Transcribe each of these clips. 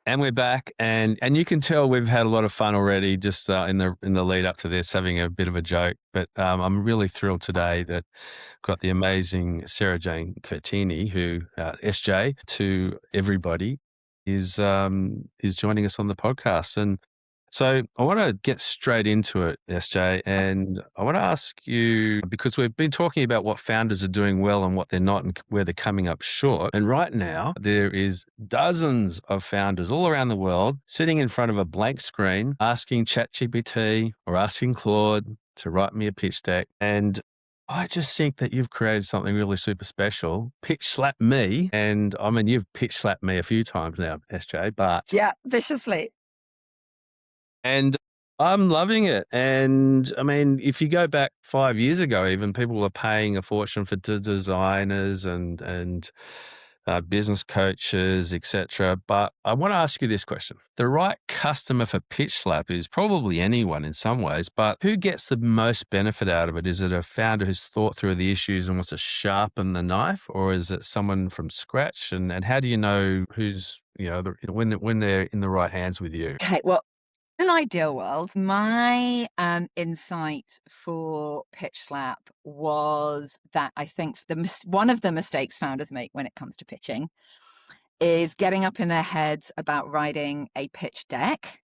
And we're back, and you can tell we've had a lot of fun already just in the lead up to this, having a bit of a joke. But I'm really thrilled today that got the amazing Sarah Jane Kurtini, who SJ to everybody is joining us on the podcast. And so I want to get straight into it, SJ, and I want to ask you, because we've been talking about what founders are doing well and what they're not and where they're coming up short. And right now there is dozens of founders all around the world sitting in front of a blank screen, asking ChatGPT or asking Claude to write me a pitch deck. And I just think that you've created something really super special. Pitch slap me. And I mean, you've pitch slapped me a few times now, SJ, but Yeah, viciously. and I'm loving it. And I mean, if you go back 5 years ago, even people were paying a fortune for designers and business coaches, etc. But I want to ask you this question: the right customer for Pitch Slap is probably anyone in some ways, but who gets the most benefit out of it? Is it a founder who's thought through the issues and wants to sharpen the knife, or is it someone from scratch? And how do you know who's when they're in the right hands with you? Okay, well, in an ideal world, my insight for Pitch Slap was that I think one of the mistakes founders make when it comes to pitching is getting up in their heads about writing a pitch deck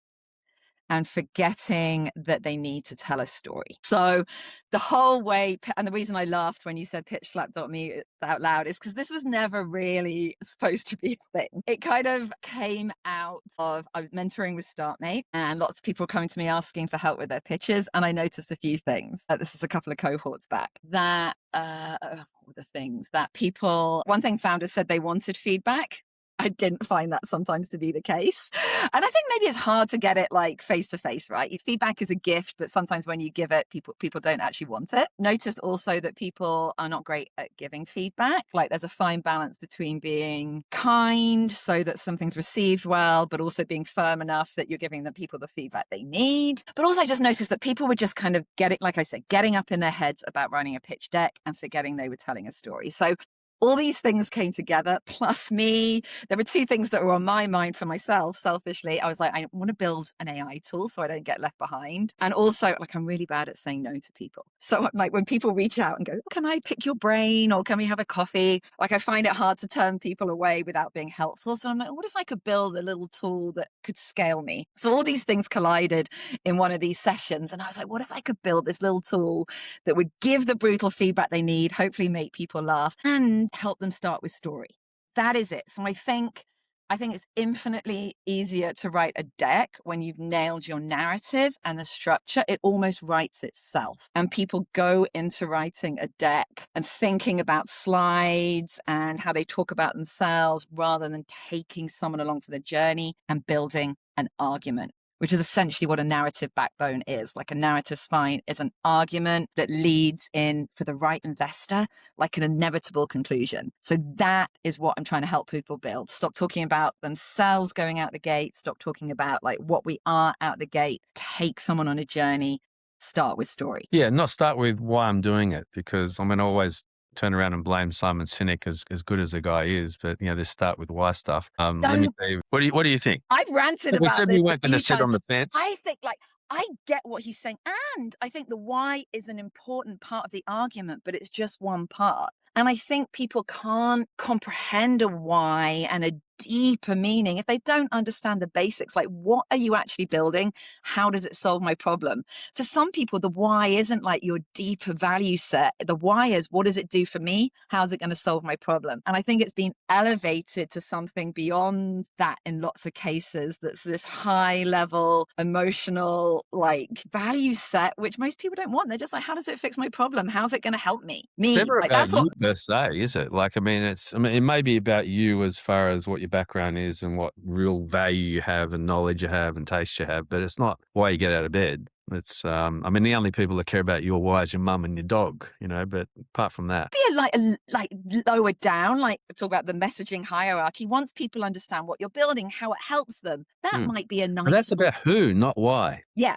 and forgetting that they need to tell a story. So the whole way, and the reason I laughed when you said pitch slap.me out loud is because this was never really supposed to be a thing. It kind of came out of, I was mentoring with StartMate, and lots of people coming to me asking for help with their pitches. And I noticed a few things. This is a couple of cohorts back that, the things that people, one thing founders said they wanted feedback. I didn't find that sometimes to be the case. And I think maybe it's hard to get it like face to face, right? Feedback is a gift, but sometimes when you give it, people don't actually want it. Notice also that people are not great at giving feedback. Like there's a fine balance between being kind so that something's received well, but also being firm enough that you're giving the people the feedback they need. But also I just noticed that people were just kind of like I said, getting up in their heads about writing a pitch deck and forgetting they were telling a story. So all these things came together, plus me. There were two things that were on my mind for myself, selfishly. I was like, I want to build an AI tool so I don't get left behind. And also, like, I'm really bad at saying no to people. So, like, when people reach out and go, can I pick your brain or can we have a coffee? Like, I find it hard to turn people away without being helpful. So I'm like, what if I could build a little tool that could scale me? So all these things collided in one of these sessions. And I was like, what if I could build this little tool that would give the brutal feedback they need, hopefully make people laugh, and help them start with story. That is it. So I think it's infinitely easier to write a deck when you've nailed your narrative and the structure. It almost writes itself. And people go into writing a deck and thinking about slides and how they talk about themselves rather than taking someone along for the journey and building an argument, which is essentially what a narrative backbone is. Like a narrative spine is an argument that leads in for the right investor, like an inevitable conclusion. So that is what I'm trying to help people build. Stop talking about themselves going out the gate. Stop talking about like what we are out the gate. Take someone on a journey. Start with story. Yeah, not start with why I'm doing it, because I mean, I always turn around and blame Simon Sinek as good as the guy is, but this start with why stuff. Let me Don't. tell you, what do you think? I've ranted We about said this we a weren't going to few sit times. on the fence. I think like I get what he's saying. And I think the why is an important part of the argument, but it's just one part. And I think people can't comprehend a why and a deeper meaning if they don't understand the basics. Like, what are you actually building? How does it solve my problem? For some people, the why isn't like your deeper value set. The why is, what does it do for me? How's it going to solve my problem? And I think it's been elevated to something beyond that in lots of cases. That's this high level emotional like value set, which most people don't want. They're just like, how does it fix my problem? How's it going to help me? It's never Like, about that's what. you per se, is it? Like, I mean, it may be about you as far as what your background is and what real value you have and knowledge you have and taste you have, but it's not why you get out of bed. It's, I mean, the only people that care about your why is your mum and your dog, but apart from that. Be like lower down, like talk about the messaging hierarchy. Once people understand what you're building, how it helps them, that might be a But nice that's little. about who, not why. Yeah.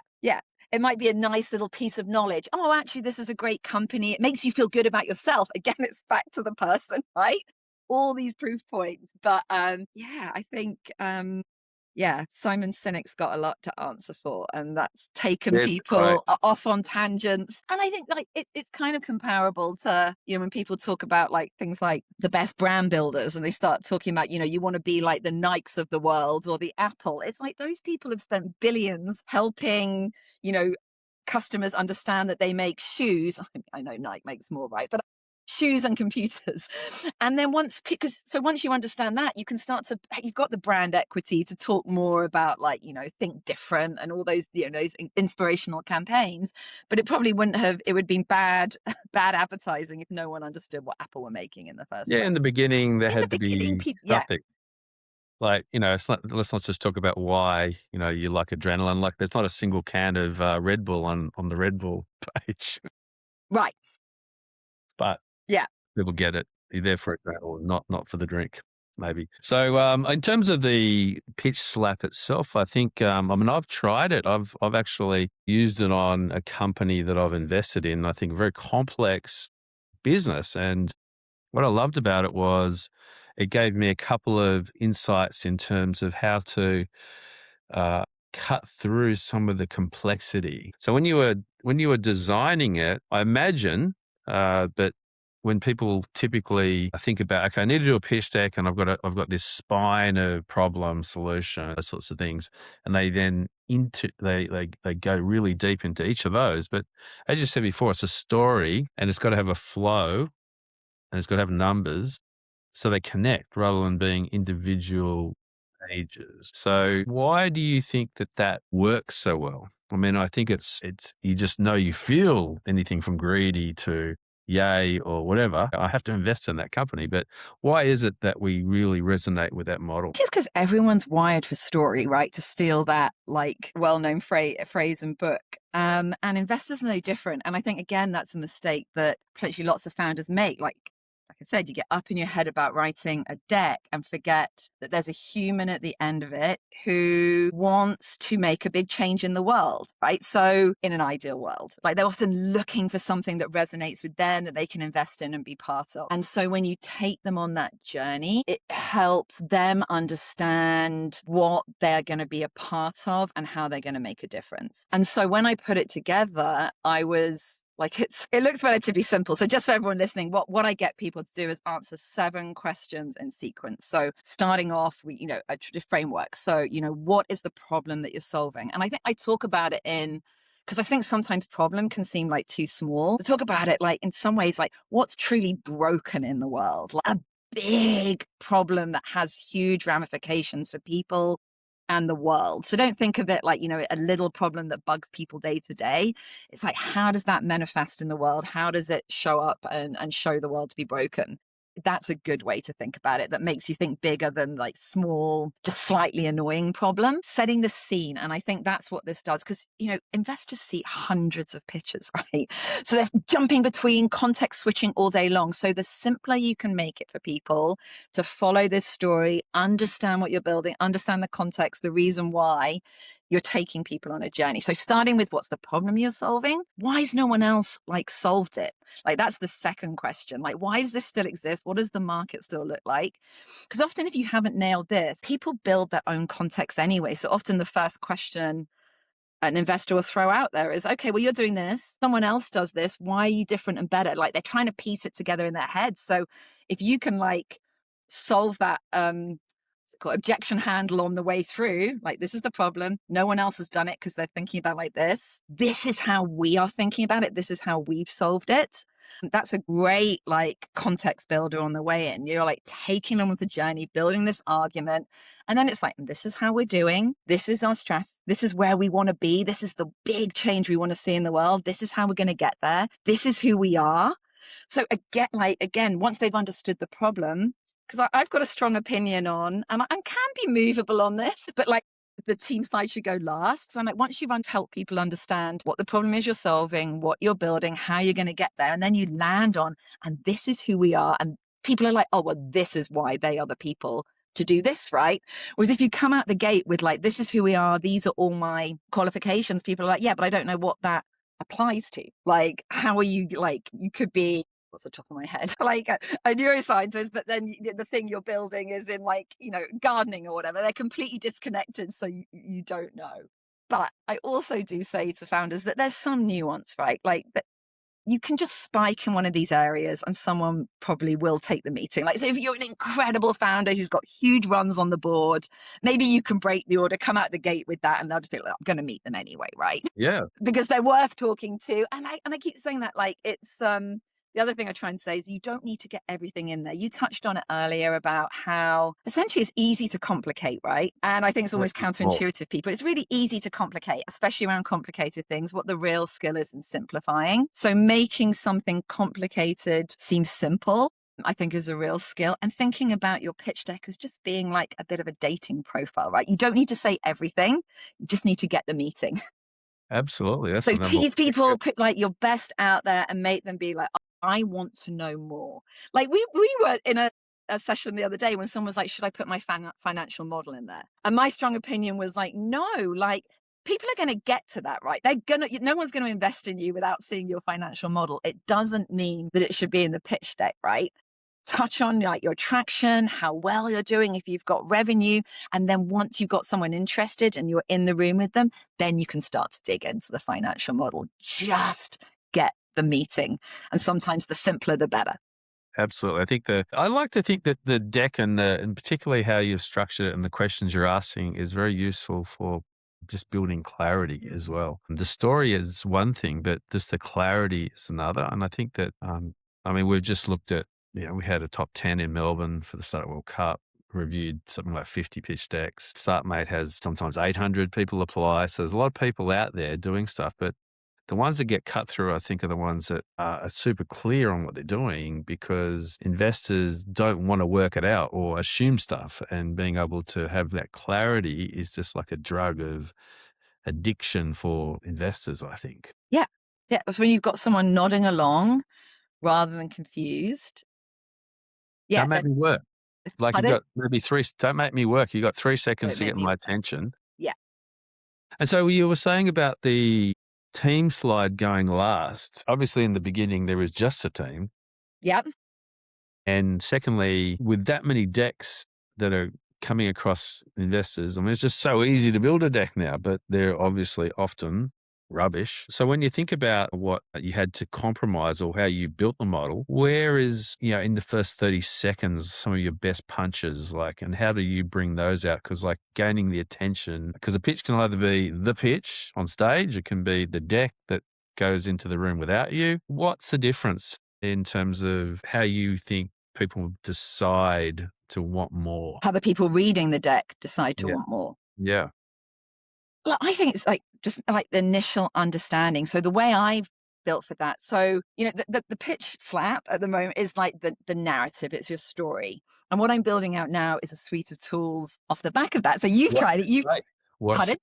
It might be a nice little piece of knowledge. Oh, actually, this is a great company. It makes you feel good about yourself. Again, it's back to the person, right? All these proof points. But yeah, I think Yeah, Simon Sinek's got a lot to answer for, and that's taken There's the quote. people off on tangents. And I think like it's kind of comparable to, when people talk about like things like the best brand builders and they start talking about, you want to be like the Nikes of the world or the Apple. It's like those people have spent billions helping, you know, customers understand that they make shoes. I know Nike makes more, right? But shoes and computers. And then once you understand that, you can start to, you've got the brand equity to talk more about like, think different and all those, those inspirational campaigns. But it probably wouldn't have, it would have been bad, bad advertising if no one understood what Apple were making in the first Yeah, place. in the beginning, there In the had to beginning, be people, yeah, something. Like, it's not let's not just talk about why, you like adrenaline. Like, there's not a single can of, Red Bull on the Red Bull page, right. but Yeah. people get it. You're there for adrenaline, not for the drink, maybe. So, in terms of the pitch slap itself, I think, I mean, I've tried it. I've actually used it on a company that I've invested in, I think a very complex business, and what I loved about it was it gave me a couple of insights in terms of how to uh, cut through some of the complexity. So when you were designing it, I imagine that when people typically think about, okay, I need to do a pitch deck, and I've got this spine of problem, solution, those sorts of things, and they then they go really deep into each of those. But as you said before, it's a story, and it's got to have a flow, and it's got to have numbers, so they connect rather than being individual pages. So why do you think that works so well? I mean, I think it's you just know, you feel anything from greedy to yay or whatever. I have to invest in that company, but why is it that we really resonate with that model? Just because everyone's wired for story, right? To steal that like well-known phrase and book. And investors are no different. And I think again, that's a mistake that potentially lots of founders make. Like I said, you get up in your head about writing a deck and forget that there's a human at the end of it who wants to make a big change in the world, right? So in an ideal world, like they're often looking for something that resonates with them that they can invest in and be part of. And so when you take them on that journey, it helps them understand what they're going to be a part of and how they're going to make a difference. And so when I put it together, I was like, it looks relatively simple. So just for everyone listening, what I get people to do is answer 7 questions in sequence. So starting off with, a framework. So, what is the problem that you're solving? And I think I talk about it because I think sometimes problem can seem like too small. To talk about it like in some ways, like what's truly broken in the world, like a big problem that has huge ramifications for people and the world. So don't think of it like, a little problem that bugs people day to day. It's like, how does that manifest in the world? How does it show up and show the world to be broken? That's a good way to think about it. That makes you think bigger than like small, just slightly annoying problem. Setting the scene. And I think that's what this does. Because, investors see hundreds of pitches, right? So they're jumping between context switching all day long. So the simpler you can make it for people to follow this story, understand what you're building, understand the context, the reason why, you're taking people on a journey. So starting with what's the problem you're solving? Why has no one else like solved it? Like that's the second question. Like, why does this still exist? What does the market still look like? Because often if you haven't nailed this, people build their own context anyway. So often the first question an investor will throw out there is, okay, well, you're doing this, someone else does this, why are you different and better? Like they're trying to piece it together in their heads. So if you can like solve that what's it called, objection handle on the way through, like this is the problem, no one else has done it because they're thinking about like this is how we are thinking about it, this is how we've solved it. That's a great like context builder on the way in. You're like taking them with the journey, building this argument. And then it's like, this is how we're doing. This is our stress. This is where we want to be. This is the big change we want to see in the world. This is how we're going to get there. This is who we are. So again, once they've understood the problem, because I've got a strong opinion on, and I can be movable on this, but like the team slide should go last. So I'm like, once you've helped people understand what the problem is you're solving, what you're building, how you're going to get there, and then you land on, and this is who we are. And people are like, oh, well, this is why they are the people to do this, right? Whereas if you come out the gate with like, this is who we are, these are all my qualifications, people are like, yeah, but I don't know what that applies to. Like, how are you, like, you could be what's the top of my head, like a neuroscientist, but then the thing you're building is in like, gardening or whatever. They're completely disconnected. So you don't know. But I also do say to founders that there's some nuance, right? Like that you can just spike in one of these areas and someone probably will take the meeting. Like, so if you're an incredible founder who's got huge runs on the board, maybe you can break the order, come out the gate with that, and they'll just be like, I'm going to meet them anyway, right? Yeah. Because they're worth talking to. And I keep saying that, like, it's the other thing I try and say is you don't need to get everything in there. You touched on it earlier about how essentially it's easy to complicate, right? And I think it's almost Well, counterintuitive, people. It's really easy to complicate, especially around complicated things. What the real skill is in simplifying. So making something complicated seem simple, I think, is a real skill. And thinking about your pitch deck as just being like a bit of a dating profile, right? You don't need to say everything. You just need to get the meeting. absolutely. That's So the number one tease thing. people, put like your best out there and make them be like, I want to know more. Like we were in a session the other day when someone was like, should I put my financial model in there? And my strong opinion was like, no, like people are going to get to that, right? No one's going to invest in you without seeing your financial model. It doesn't mean that it should be in the pitch deck, right? Touch on like your traction, how well you're doing, if you've got revenue. And then once you've got someone interested and you're in the room with them, then you can start to dig into the financial model. Just get the meeting. And sometimes the simpler, the better. Absolutely. I like to think that the deck and particularly how you've structured it and the questions you're asking is very useful for just building clarity as well. The story is one thing, but just the clarity is another. And I think that, I mean, we've just looked at, we had a top 10 in Melbourne for the Startup World Cup, reviewed something like 50 pitch decks. StartMate has sometimes 800 people apply. So there's a lot of people out there doing stuff, but the ones that get cut through, I think, are the ones that are super clear on what they're doing because investors don't want to work it out or assume stuff. And being able to have that clarity is just like a drug of addiction for investors, I think. Yeah. Yeah. It's when you've got someone nodding along rather than confused. Yeah. Don't make me work. Like you Pardon? got maybe don't make me work. You got 3 seconds Don't to make get me. my attention. Yeah. And so you were saying about the team slide going last. Obviously, in the beginning, there was just a team. Yeah. And secondly, with that many decks that are coming across investors, I mean, it's just so easy to build a deck now, but they're obviously often rubbish. So when you think about what you had to compromise or how you built the model, where is, in the first 30 seconds, some of your best punches, like, and how do you bring those out? Because like gaining the attention, because a pitch can either be the pitch on stage, it can be the deck that goes into the room without you. What's the difference in terms of how you think people decide to want more? How the people reading the deck decide to Yeah. want more. Yeah. Well, I think it's like just like the initial understanding. So the way I've built for that. So, the pitch slap at the moment is like the narrative. It's your story. And what I'm building out now is a suite of tools off the back of that. So you've What's tried it. You've right? What's pardon?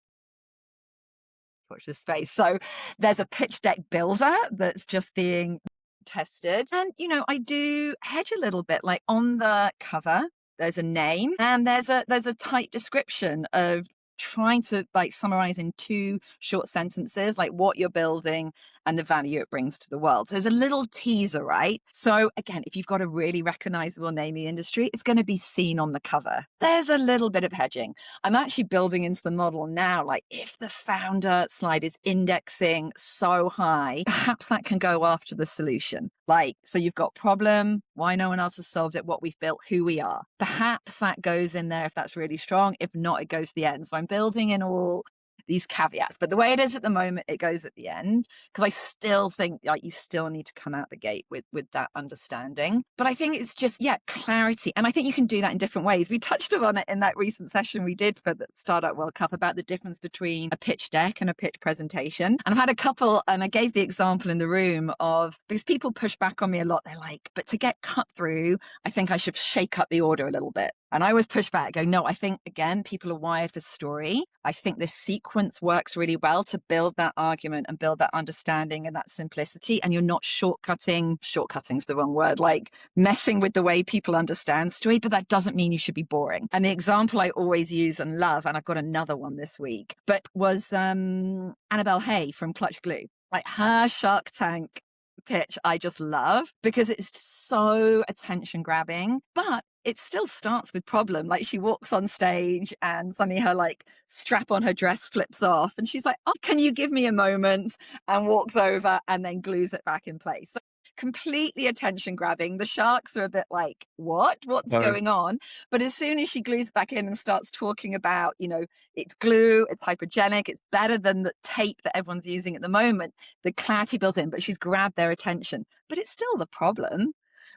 Watch this space. So there's a pitch deck builder that's just being tested. And, I do hedge a little bit, like on the cover, there's a name and there's a tight description of trying to like summarize in 2 short sentences, like what you're building and the value it brings to the world. So there's a little teaser, right? So again, if you've got a really recognizable name in the industry, it's going to be seen on the cover. There's a little bit of hedging. I'm actually building into the model now, like if the founder slide is indexing so high, perhaps that can go after the solution. Like, so you've got problem, why no one else has solved it, what we've built, who we are. Perhaps that goes in there if that's really strong. If not, it goes to the end. So I'm building in all these caveats, but the way it is at the moment, it goes at the end because I still think like you still need to come out the gate with that understanding. But I think it's just clarity, and I think you can do that in different ways. We touched on it in that recent session we did for the Startup World Cup about the difference between a pitch deck and a pitch presentation. And I've had a couple, and I gave the example in the room of because people push back on me a lot. They're like, but to get cut through, I think I should shake up the order a little bit. And I always push back, go, no, I think, again, people are wired for story. I think this sequence works really well to build that argument and build that understanding and that simplicity. And you're not shortcutting's the wrong word, like messing with the way people understand story, but that doesn't mean you should be boring. And the example I always use and love, and I've got another one this week, but was Annabelle Hay from Clutch Glue. Like her Shark Tank pitch I just love because it's so attention grabbing, but it still starts with problem. Like she walks on stage and suddenly her like strap on her dress flips off and she's like, "Oh, can you give me a moment?" and walks over and then glues it back in place. So completely attention grabbing. The sharks are a bit like, "What? What's So, going on?" But as soon as she glues back in and starts talking about, it's glue, it's hypergenic, it's better than the tape that everyone's using at the moment, the clarity builds in, but she's grabbed their attention. But it's still the problem.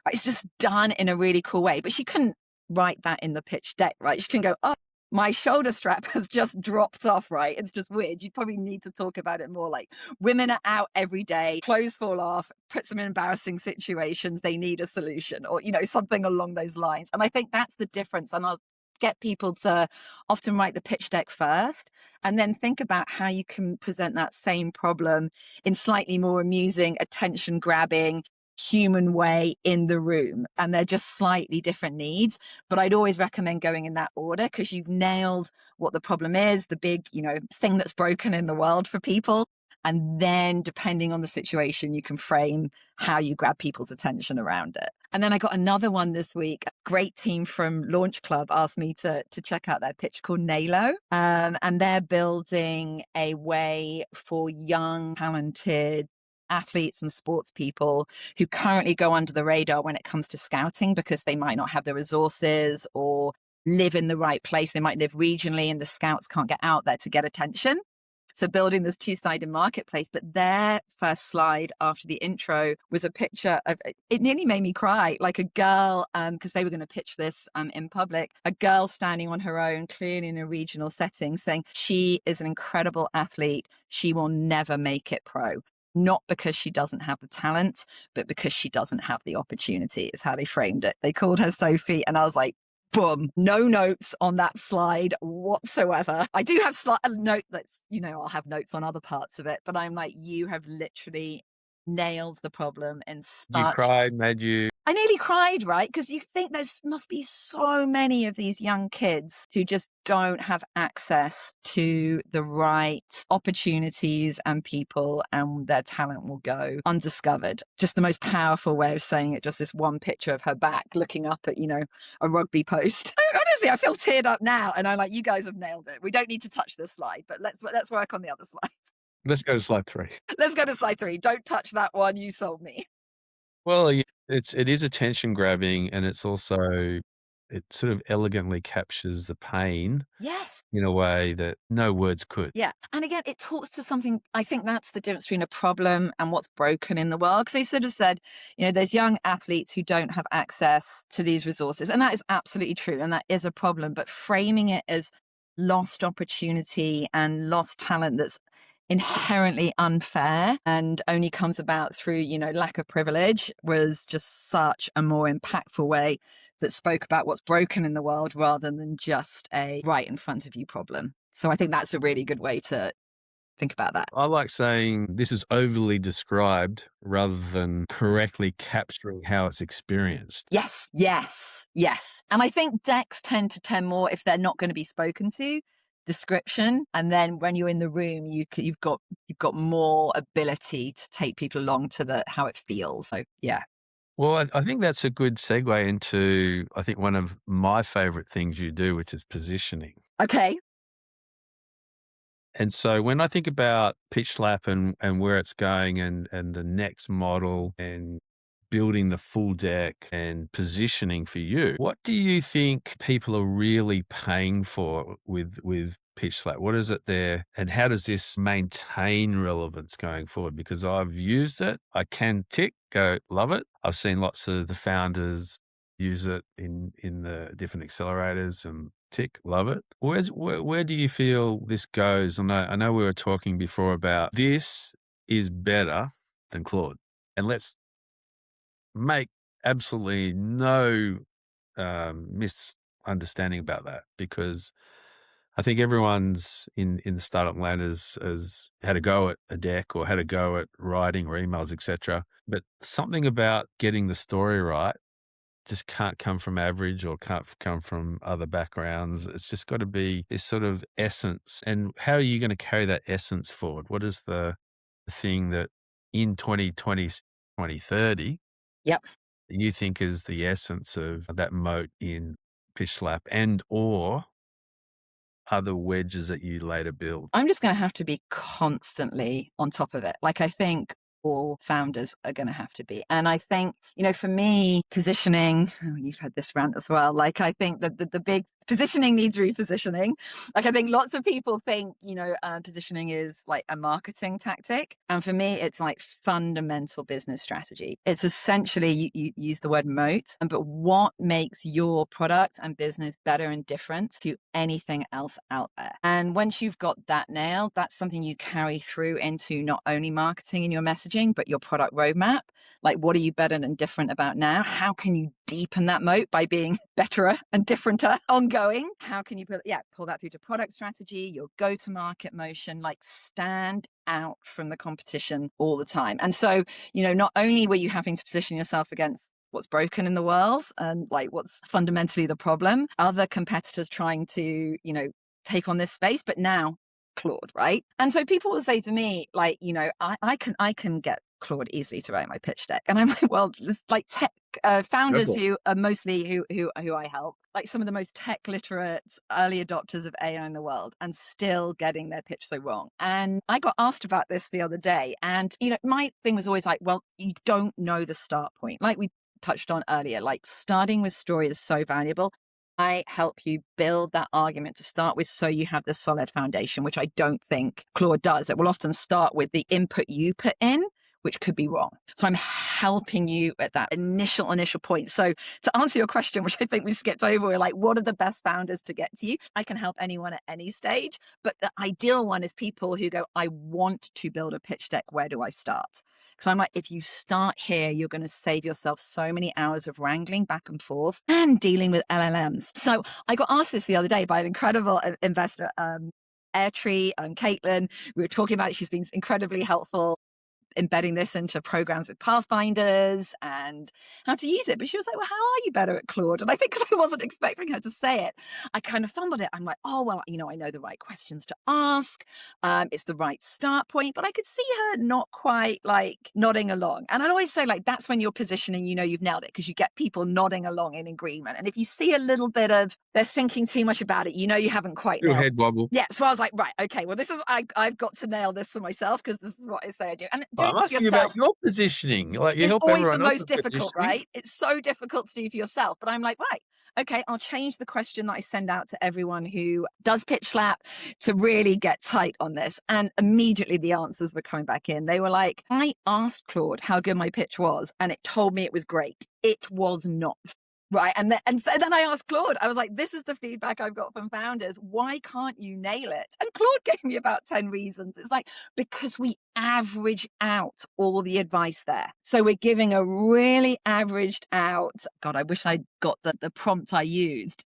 Right? It's just done in a really cool way. But she couldn't write that in the pitch deck, right? She can go, "Oh, my shoulder strap has just dropped off," right? It's just weird. You probably need to talk about it more like women are out every day, clothes fall off, puts them in embarrassing situations, they need a solution, or, something along those lines. And I think that's the difference. And I'll get people to often write the pitch deck first and then think about how you can present that same problem in slightly more amusing, attention grabbing, human way in the room. And they're just slightly different needs. But I'd always recommend going in that order because you've nailed what the problem is, the big, thing that's broken in the world for people. And then depending on the situation, you can frame how you grab people's attention around it. And then I got another one this week. A great team from Launch Club asked me to check out their pitch called Nalo. And they're building a way for young, talented athletes and sports people who currently go under the radar when it comes to scouting because they might not have the resources or live in the right place. They might live regionally and the scouts can't get out there to get attention. So building this two-sided marketplace, but their first slide after the intro was a picture of, it nearly made me cry, like a girl, because they were going to pitch this in public, a girl standing on her own, clearly in a regional setting, saying she is an incredible athlete. She will never make it pro. Not because she doesn't have the talent, but because she doesn't have the opportunity, is how they framed it. They called her Sophie, and I was like, boom, no notes on that slide whatsoever. I do have a note that's, I'll have notes on other parts of it, but I'm like, you have literally nailed the problem in you such. cried, made you I nearly cried, right? Because you think there must be so many of these young kids who just don't have access to the right opportunities and people, and their talent will go undiscovered. Just the most powerful way of saying it, just this one picture of her back looking up at, a rugby post. Honestly, I feel teared up now, and I'm like, you guys have nailed it. We don't need to touch this slide, but let's work on the other slide. let's go to slide 3. Let's go to slide 3. Don't touch that one. You sold me. Well, it is attention grabbing, and it's also it sort of elegantly captures the pain Yes. in a way that no words could. Yeah. And again, it talks to something. I think that's the difference between a problem and what's broken in the world. Because they sort of said, there's young athletes who don't have access to these resources. And that is absolutely true. And that is a problem. But framing it as lost opportunity and lost talent that's inherently unfair and only comes about through, lack of privilege was just such a more impactful way that spoke about what's broken in the world rather than just a right in front of you problem. So I think that's a really good way to think about that. I like saying this is overly described rather than correctly capturing how it's experienced. Yes, yes, yes. And I think decks tend more if they're not going to be spoken to, description, and then when you're in the room, you've got more ability to take people along to the how it feels. So yeah. Well, I think that's a good segue into, I think, one of my favorite things you do, which is positioning. Okay. And so when I think about Pitch Slap and where it's going and the next model and building the full deck and positioning for you, what do you think people are really paying for with Pitch Slap? What is it there? And how does this maintain relevance going forward? Because I've used it. I can go, love it. I've seen lots of the founders use it in the different accelerators and love it. Where do you feel this goes? I know we were talking before about this is better than Claude. And let's make absolutely no misunderstanding about that, because I think everyone's in the startup land has had a go at a deck or had a go at writing or emails, etc. But something about getting the story right just can't come from average or can't come from other backgrounds. It's just got to be this sort of essence. And how are you going to carry that essence forward? What is the thing that in 2020 2030, Yep. you think is the essence of that moat in Pitch Slap and or other wedges that you later build? I'm just going to have to be constantly on top of it. Like, I think all founders are going to have to be. And I think, for me, positioning, you've had this rant as well. Like, I think that the big positioning needs repositioning. Like, I think lots of people think, positioning is like a marketing tactic. And for me, it's like fundamental business strategy. It's essentially, you use the word moat, but what makes your product and business better and different to anything else out there? And once you've got that nailed, that's something you carry through into not only marketing in your messaging, but your product roadmap. Like, what are you better and different about now? How can you deepen that moat by being betterer and differenter ongoing? How can you pull that through to product strategy, your go-to-market motion, like stand out from the competition all the time? And so, not only were you having to position yourself against what's broken in the world and like what's fundamentally the problem, other competitors trying to, take on this space, but now Claude, right? And so people will say to me, like, I can get Claude easily to write my pitch deck. And I'm like, well, it's like tech founders Rebel. who are mostly who I help, like some of the most tech literate early adopters of AI in the world, and still getting their pitch so wrong. And I got asked about this the other day. And, my thing was always like, well, you don't know the start point. Like we touched on earlier, like starting with story is so valuable. I help you build that argument to start with so you have the solid foundation, which I don't think Claude does. It will often start with the input you put in, which could be wrong. So I'm helping you at that initial point. So to answer your question, which I think we skipped over, we're like, what are the best founders to get to you? I can help anyone at any stage, but the ideal one is people who go, I want to build a pitch deck. Where do I start? Because I'm like, if you start here, you're going to save yourself so many hours of wrangling back and forth and dealing with LLMs. So I got asked this the other day by an incredible investor, Airtree, Caitlin. We were talking about it. She's been incredibly helpful embedding this into programs with pathfinders and how to use it. But she was like, well, how are you better at Claude? And I think because I wasn't expecting her to say it, I kind of fumbled it. I'm like, oh, well, I know the right questions to ask. It's the right start point. But I could see her not quite like nodding along. And I'd always say, like, that's when you're positioning, you've nailed it, because you get people nodding along in agreement. And if you see a little bit of they're thinking too much about it, you haven't quite Little nailed. head wobble. Yeah, so I was like, right, okay, well, this is I've got to nail this for myself because this is what I say I do. And doing I'm it for asking you about yourself your positioning. Like, you is help always the everyone else most with difficult, positioning. right? It's so difficult to do for yourself. But I'm like, right, okay, I'll change the question that I send out to everyone who does pitch slap to really get tight on this. And immediately the answers were coming back in. They were like, I asked Claude how good my pitch was, and it told me it was great. It was not. Right. And then I asked Claude, I was like, this is the feedback I've got from founders. Why can't you nail it? And Claude gave me about 10 reasons. It's like, because we average out all the advice there. So we're giving a really averaged out. God, I wish I'd got the prompt I used.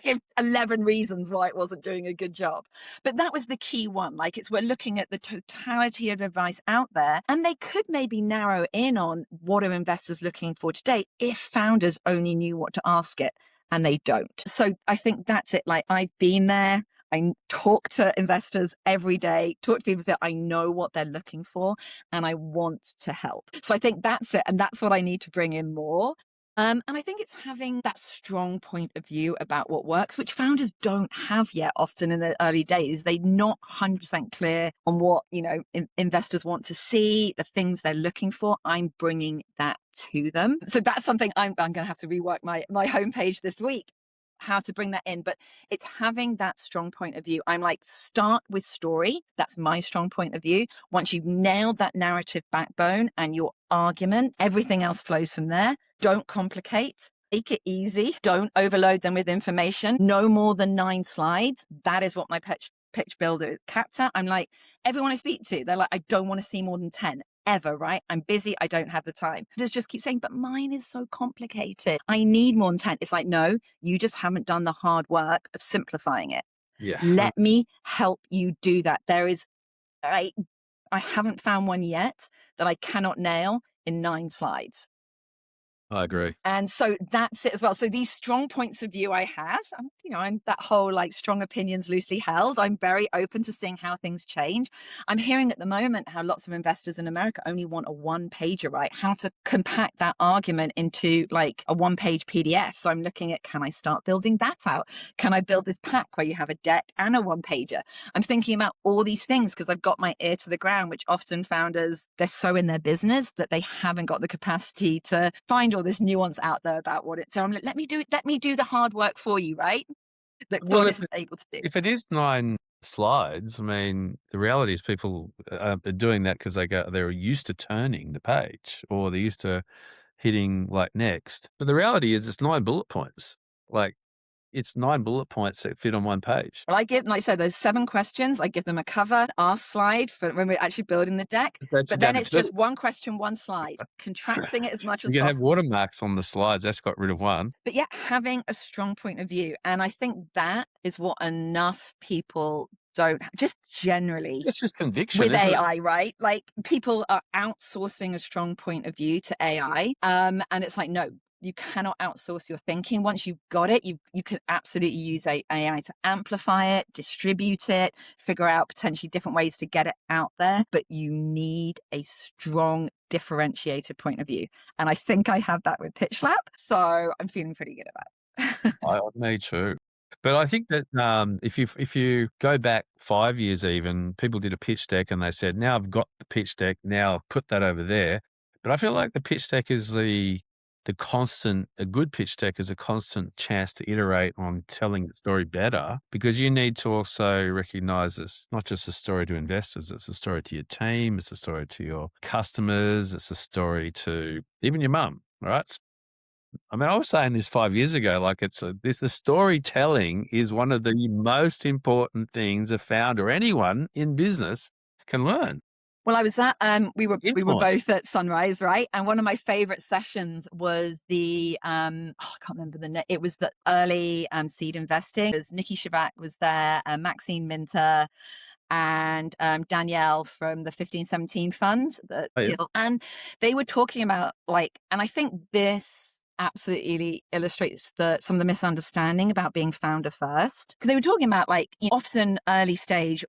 Give 11 reasons why it wasn't doing a good job. But that was the key one. Like, we're looking at the totality of advice out there, and they could maybe narrow in on what are investors looking for today if founders only knew what to ask it, and they don't. So I think that's it. Like, I've been there. I talk to investors every day, talk to people that I know what they're looking for, and I want to help. So I think that's it. And that's what I need to bring in more. And I think it's having that strong point of view about what works, which founders don't have yet often in the early days. They're not 100% clear on what, investors want to see, the things they're looking for. I'm bringing that to them. So that's something I'm going to have to rework my homepage this week, how to bring that in. But it's having that strong point of view. I'm like, start with story. That's my strong point of view. Once you've nailed that narrative backbone and your argument, everything else flows from there. Don't complicate. Make it easy. Don't overload them with information. No more than 9 slides. That is what my pitch builder is capped at. I'm like, everyone I speak to, they're like, I don't want to see more than 10 ever, right? I'm busy. I don't have the time. Just keep saying, but mine is so complicated. I need more than 10. It's like, no, you just haven't done the hard work of simplifying it. Yeah. Let me help you do that. I haven't found one yet that I cannot nail in 9 slides. I agree. And so that's it as well. So these strong points of view I have, I'm that whole like strong opinions loosely held. I'm very open to seeing how things change. I'm hearing at the moment how lots of investors in America only want a one pager, right? How to compact that argument into like a one-page PDF. So I'm looking at, can I start building that out? Can I build this pack where you have a deck and a one pager? I'm thinking about all these things because I've got my ear to the ground, which often founders, they're so in their business that they haven't got the capacity to find all this nuance out there about what it's. So I'm like, let me do the hard work for you, right? That Well, Claude isn't able to do. if it is 9 slides, I mean, the reality is people are doing that because they're used to turning the page or they're used to hitting, like, next. But the reality is it's 9 bullet points. Like, it's 9 bullet points that fit on 1 page. Well, I give, like I said, there's 7 questions. I give them a cover, our slide for when we're actually building the deck. That's But then about it's it. just one question, one slide, contracting it as much as You can have possible. watermarks on the slides, that's got rid of 1. But yet having a strong point of view. And I think that is what enough people don't, just generally It's just conviction, with isn't it? AI, right? Like people are outsourcing a strong point of view to AI. And it's like, no, you cannot outsource your thinking. Once you've got it, you can absolutely use AI to amplify it, distribute it, figure out potentially different ways to get it out there. But you need a strong differentiated point of view. And I think I have that with PitchLab. So I'm feeling pretty good about it. Me too. But I think that, if you go back 5 years even, people did a pitch deck and they said, "Now I've got the pitch deck, now put that over there." But I feel like the pitch deck is the constant a good pitch deck is a constant chance to iterate on telling the story better, because you need to also recognize it's not just a story to investors, it's a story to your team, it's a story to your customers, it's a story to even your mum, right? I mean, I was saying this 5 years ago, like the storytelling is one of the most important things a founder, anyone in business can learn. Well, I was at we were Influence. both at Sunrise, right? And one of my favorite sessions was the I can't remember the name. It was the early seed investing. It was Nikki Shavak was there, Maxine Minter, and Danielle from the 1517 fund, the Oh, yeah. teal. And they were talking about like, and I think this absolutely illustrates some of the misunderstanding about being founder first. Because they were talking about like often early stage,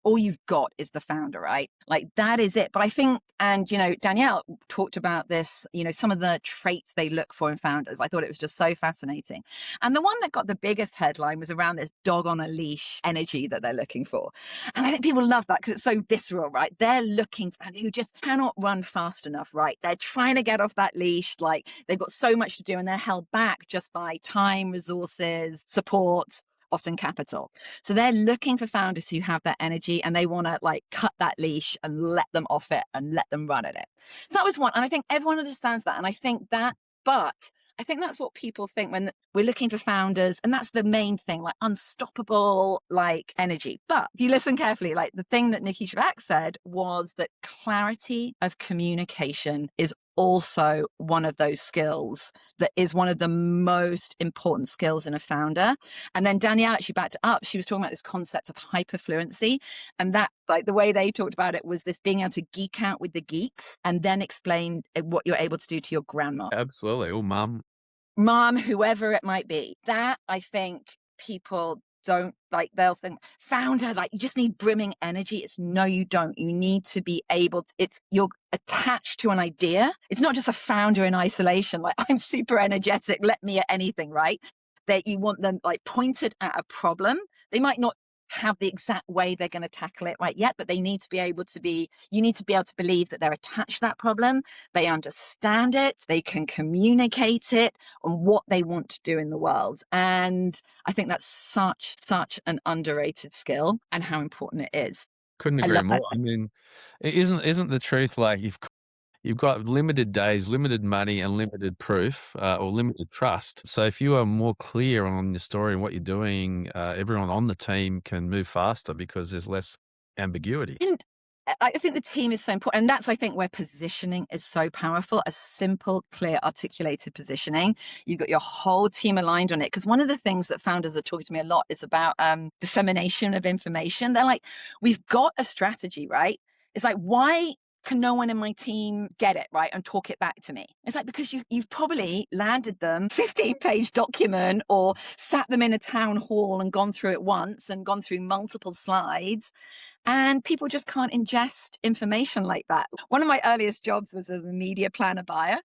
all you've got is the founder, right? Like that is it. But I think, and Danielle talked about this, some of the traits they look for in founders. I thought it was just so fascinating. And the one that got the biggest headline was around this dog on a leash energy that they're looking for. And I think people love that because it's so visceral, right? They're looking for who just cannot run fast enough, right? They're trying to get off that leash. Like they've got so much to do and they're held back just by time, resources, support, often capital. So they're looking for founders who have that energy and they want to like cut that leash and let them off it and let them run at it. So that was one. And I think everyone understands that. And I think that, but I think that's what people think when we're looking for founders. And that's the main thing, like unstoppable, like energy. But if you listen carefully, like the thing that Nikki Shavak said was that clarity of communication is also one of those skills that is one of the most important skills in a founder. And then Danielle actually backed it up. She was talking about this concept of hyperfluency. And that, like the way they talked about it was this being able to geek out with the geeks and then explain what you're able to do to your grandma, Absolutely. Oh, mum. mom, whoever it might be. That I think people don't like, they'll think founder, like you just need brimming energy. It's no, you don't. You need to be able to, you're attached to an idea. It's not just a founder in isolation. Like I'm super energetic. Let me at anything, right? That you want them like pointed at a problem. They might not have the exact way they're going to tackle it right yet, but they need to be able to you need to be able to believe that they're attached to that problem. They understand it. They can communicate it on what they want to do in the world. And I think that's such an underrated skill and how important it is. Couldn't I agree love more. that. I mean, isn't the truth like you've got limited days, limited money, and limited proof, or limited trust. So if you are more clear on your story and what you're doing, everyone on the team can move faster because there's less ambiguity. And I think the team is so important. And that's, I think, where positioning is so powerful. A simple, clear, articulated positioning. You've got your whole team aligned on it. Because one of the things that founders are talking to me a lot is about dissemination of information. They're like, we've got a strategy, right? It's like, why can no one in my team get it, right, and talk it back to me? It's like, because you've probably landed them 15-page document or sat them in a town hall and gone through it once and gone through multiple slides, and people just can't ingest information like that. One of my earliest jobs was as a media planner buyer.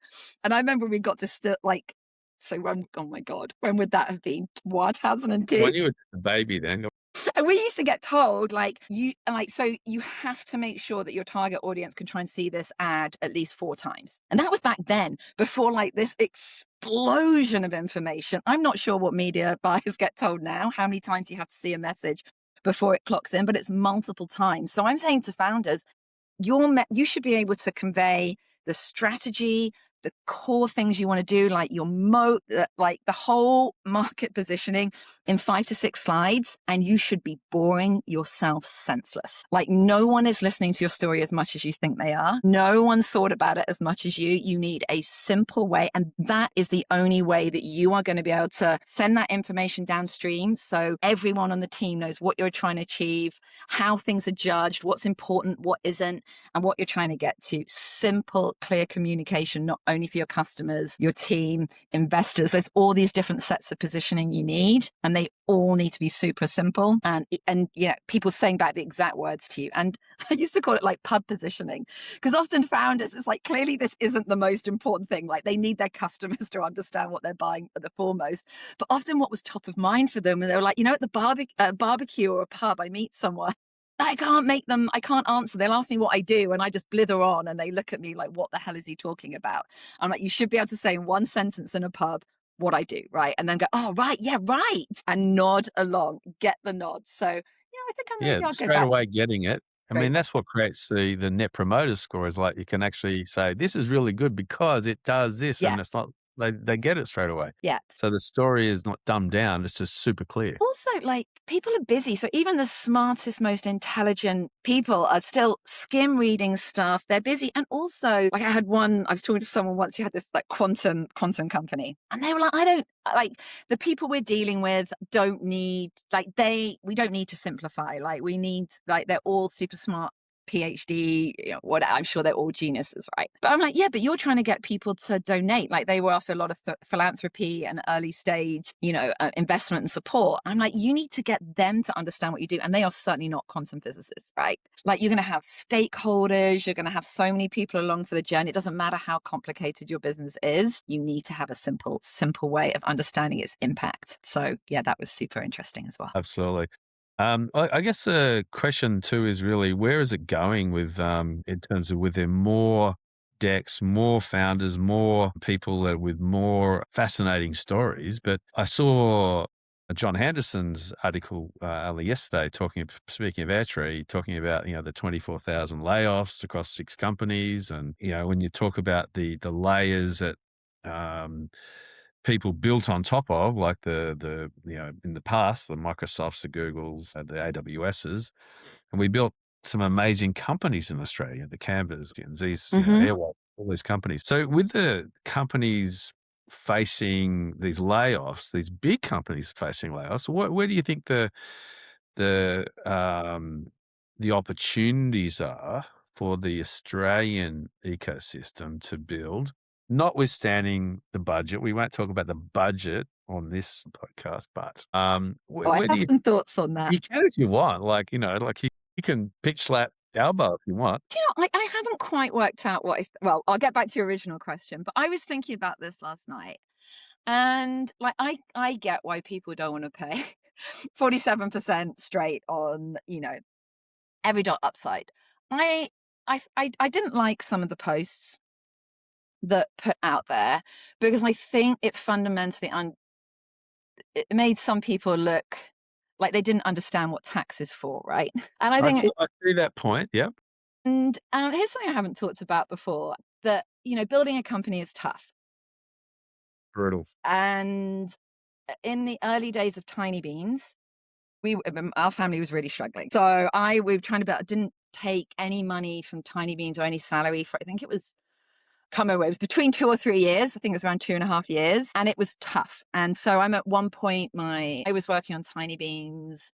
And I remember we got to still like, so when, oh my God, when would that have been? 1002? When you were a baby then. And we used to get told, so you have to make sure that your target audience can try and see this ad at least 4 times. And that was back then, before like this explosion of information. I'm not sure what media buyers get told now, how many times you have to see a message before it clocks in, but it's multiple times. So I'm saying to founders, you should be able to convey the strategy, the core things you want to do, like your moat, like the whole market positioning in 5 to 6 slides, and you should be boring yourself senseless. Like, no one is listening to your story as much as you think they are. No one's thought about it as much as you. You need a simple way, and that is the only way that you are going to be able to send that information downstream, so everyone on the team knows what you're trying to achieve, how things are judged, what's important, what isn't, and what you're trying to get to. Simple, clear communication, not only for your customers, your team, investors. There's all these different sets of positioning you need, and they all need to be super simple. And people saying back the exact words to you. And I used to call it like pub positioning, because often founders, it's like, clearly this isn't the most important thing. Like, they need their customers to understand what they're buying at the foremost. But often what was top of mind for them, and they were like, at the barbecue or a pub, I meet someone, I can't answer. They'll ask me what I do, and I just blither on, and they look at me like, what the hell is he talking about? I'm like, you should be able to say in one sentence in a pub what I do, right? And then go, oh, right, yeah, right. And nod along, get the nod. So, I think Yeah, I'll go straight back to away getting it. I great. mean, that's what creates the net promoter score is like you can actually say, "This is really good because it does this," Yeah, and it's not they get it straight away. yeah. So the story is not dumbed down, it's just super clear. Also, like, people are busy. So even the smartest, most intelligent people are still skim reading stuff. They're busy. And also, like, I was talking to someone once who had this like quantum company. And they were like, the people we're dealing with don't need, we don't need to simplify. Like, we need, like, they're all super smart PhD, what, I'm sure they're all geniuses, right? But I'm like, yeah, but you're trying to get people to donate. Like, they were after a lot of philanthropy and early stage, investment and support. I'm like, you need to get them to understand what you do. And they are certainly not quantum physicists, right? Like, you're going to have stakeholders, you're going to have so many people along for the journey. It doesn't matter how complicated your business is. You need to have a simple way of understanding its impact. So yeah, that was super interesting as well. Absolutely. I guess the question too is really where is it going with in terms of with there more decks, more founders, more people with more fascinating stories. But I saw John Henderson's article only yesterday speaking of Airtree, talking about the 24,000 layoffs across 6 companies, and when you talk about the layers that um, people built on top of, like the in the past, the Microsofts, the Googles, the AWSs, and we built some amazing companies in Australia, the Canvas, and these, Airwalk, all these companies. So with the companies facing these layoffs, these big companies facing layoffs, where do you think the the opportunities are for the Australian ecosystem to build, notwithstanding the budget? We won't talk about the budget on this podcast, but Oh, I where do have some thoughts on that. you can if you want, like you can pitch slap Albo if you want. I haven't quite worked out well, I'll get back to your original question, but I was thinking about this last night. And like, I get why people don't want to pay 47% straight on, every dot upside. I didn't like some of the posts that put out there, because I think it fundamentally it made some people look like they didn't understand what tax is for, right? And I think, I see that point. Yep, and here's something I haven't talked about before, that building a company is tough. brutal. And in the early days of Tiny Beans, our family was really struggling. So we were trying to build, didn't take any money from Tiny Beans or any salary for, I think it was, come away, it was between 2 or 3 years. I think it was around 2.5 years. And it was tough. And so I'm at one point, I was working on Tiny Beans.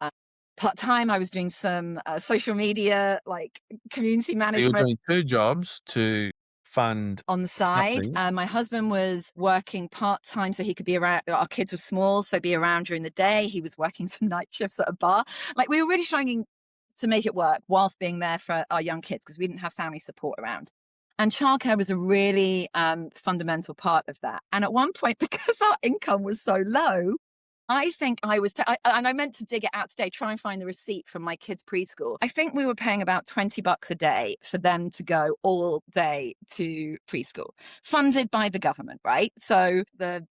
part-time. I was doing some social media, like community So you're management doing 2 jobs to fund on the side. something. My husband was working part-time so he could be around. Our kids were small, so be around during the day. He was working some night shifts at a bar. Like, we were really trying to make it work whilst being there for our young kids because we didn't have family support around. And childcare was a really fundamental part of that. And at one point, because our income was so low, I think I was, and I meant to dig it out today, try and find the receipt from my kids' preschool. I think we were paying about $20 a day for them to go all day to preschool, funded by the government, right? So the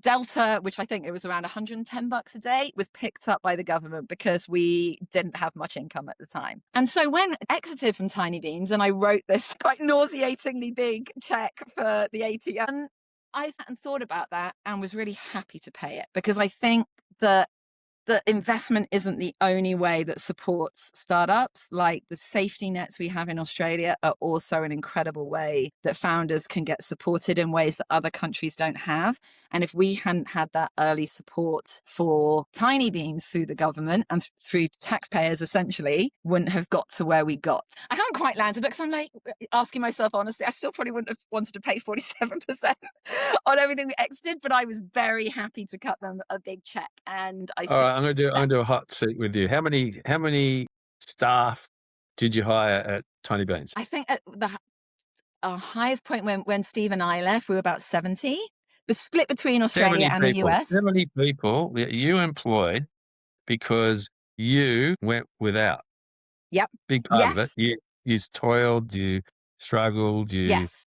delta, which I think it was around $110 a day, was picked up by the government because we didn't have much income at the time. And so when I exited from Tiny Beans and I wrote this quite nauseatingly big check for the ATM, I sat and thought about that and was really happy to pay it because I think that the investment isn't the only way that supports startups. Like, the safety nets we have in Australia are also an incredible way that founders can get supported in ways that other countries don't have. And if we hadn't had that early support for Tiny Beans through the government and through taxpayers, essentially, wouldn't have got to where we got. I haven't quite landed it because I'm like asking myself honestly, I still probably wouldn't have wanted to pay 47% on everything we exited, but I was very happy to cut them a big check. And I All think right, I'm gonna do a hot seat with you. How many staff did you hire at Tiny Beans? I think at our highest point when Steve and I left, we were about 70, but split between Australia 70 and the people. US. 70 people that you employed because you went without. Yep. Big part of it. Yes. You toiled, you struggled, you Yes.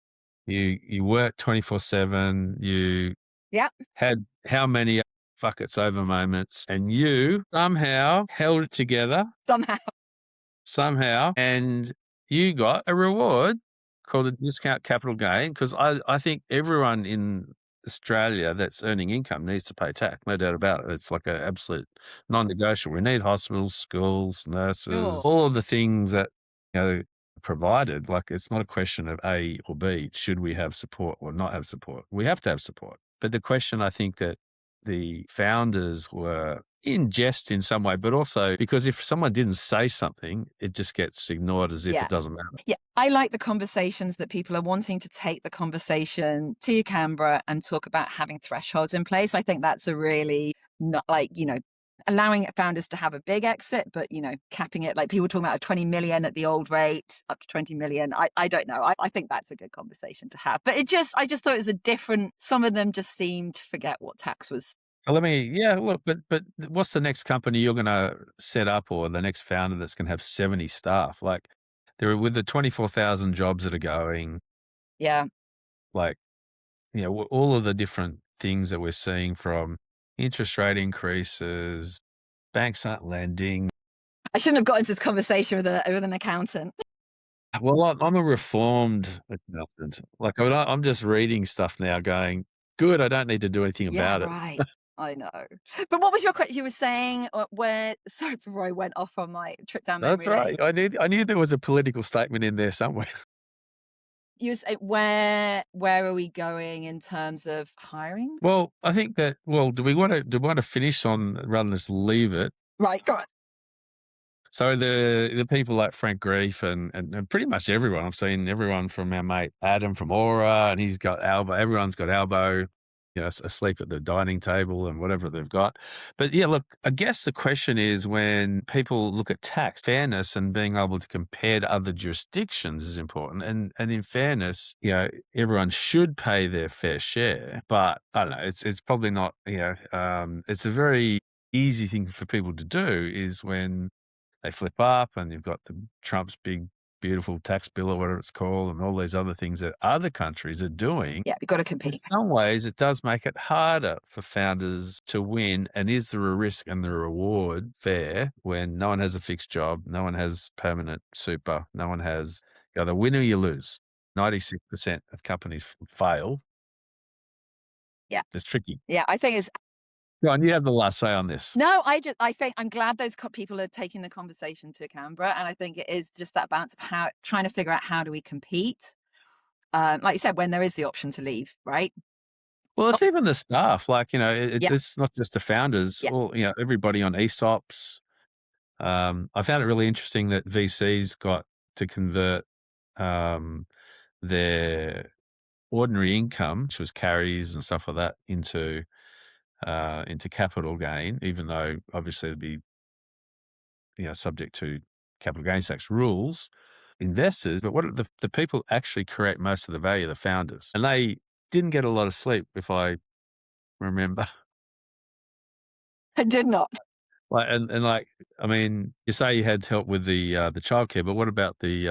you you worked 24/7, you Yep. had how many fuck it's over moments, and you somehow held it together Somehow. somehow, and you got a reward called a discount capital gain. Because I think everyone in Australia that's earning income needs to pay tax, no doubt about it. It's like an absolute non-negotiable. We need hospitals, schools, nurses, Sure. all of the things that, provided. Like, it's not a question of A or B, should we have support or not have support? We have to have support. But the question I think that the founders were in jest in some way, but also because if someone didn't say something, it just gets ignored as if Yeah. it doesn't matter. Yeah. I like the conversations that people are wanting to take the conversation to Canberra and talk about having thresholds in place. I think that's a really not like, allowing founders to have a big exit, but capping it, like people talking about a 20 million at the old rate, up to 20 million. I don't know. I think that's a good conversation to have. But I just thought it was a different, some of them just seemed to forget what tax was. So look, but what's the next company you're gonna set up, or the next founder that's gonna have 70 staff? Like, there are, with the 24,000 jobs that are going, Yeah. like, all of the different things that we're seeing, from interest rate increases, banks aren't lending. I shouldn't have got into this conversation with an accountant. Well, I'm a reformed accountant. Like, I'm just reading stuff now going, "Good, I don't need to do anything Yeah, about it." right. I know. But what was your question? You were saying where, sorry, before I went off on my trip down That's memory lane. right. I knew there was a political statement in there somewhere. You say where are we going in terms of hiring? Well, I think that, do we wanna finish on, rather than just leave it? Right, go on. So the people like Frank Grief and pretty much everyone, I've seen everyone from our mate Adam from Aura, and he's got Albo. Everyone's got Albo, asleep at the dining table and whatever they've got. But yeah, look, I guess the question is, when people look at tax fairness and being able to compare to other jurisdictions is important. And in fairness, everyone should pay their fair share. But I don't know, it's probably not. It's a very easy thing for people to do is when they flip up and you've got the Trump's big, beautiful tax bill or whatever it's called, and all these other things that other countries are doing. Yeah, we've got to In compete. some ways, it does make it harder for founders to win. And is there a risk and the reward fair when no one has a fixed job, no one has permanent super, no one has, the win or you lose? 96% of companies fail. Yeah. It's tricky. Yeah, I think it's Go on, you have the last say on this. no, I think I'm glad those people are taking the conversation to Canberra, and I think it is just that balance of how trying to figure out how do we compete. Like you said, when there is the option to leave, right? Well, it's even the staff. Like, Yeah, it's not just the founders. yeah, All, everybody on ESOPs. I found it really interesting that VCs got to convert um, their ordinary income, which was carries and stuff like that, into capital gain, even though obviously it'd be subject to capital gains tax rules. Investors, but what are the people actually create most of the value, the founders, and they didn't get a lot of sleep, if I remember. I did not. Like, and like, I mean, you say you had help with the childcare, but what about the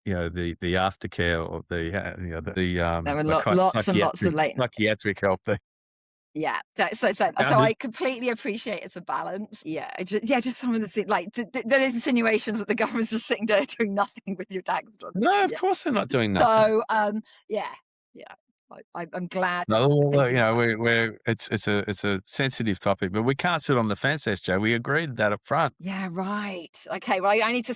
aftercare or There were like lots and lots of late. psychiatric help there? Yeah. So Founders? I completely appreciate it's a balance. Yeah. Just some of the like those insinuations that the government's just sitting there doing nothing with your tax dollars. No, of Yeah. course they're not doing nothing. So yeah, yeah. I'm glad. No, well, Thinking about we're it's a sensitive topic, but we can't sit on the fence, SJ. We agreed that up front. Yeah, right. Okay, well, I need to.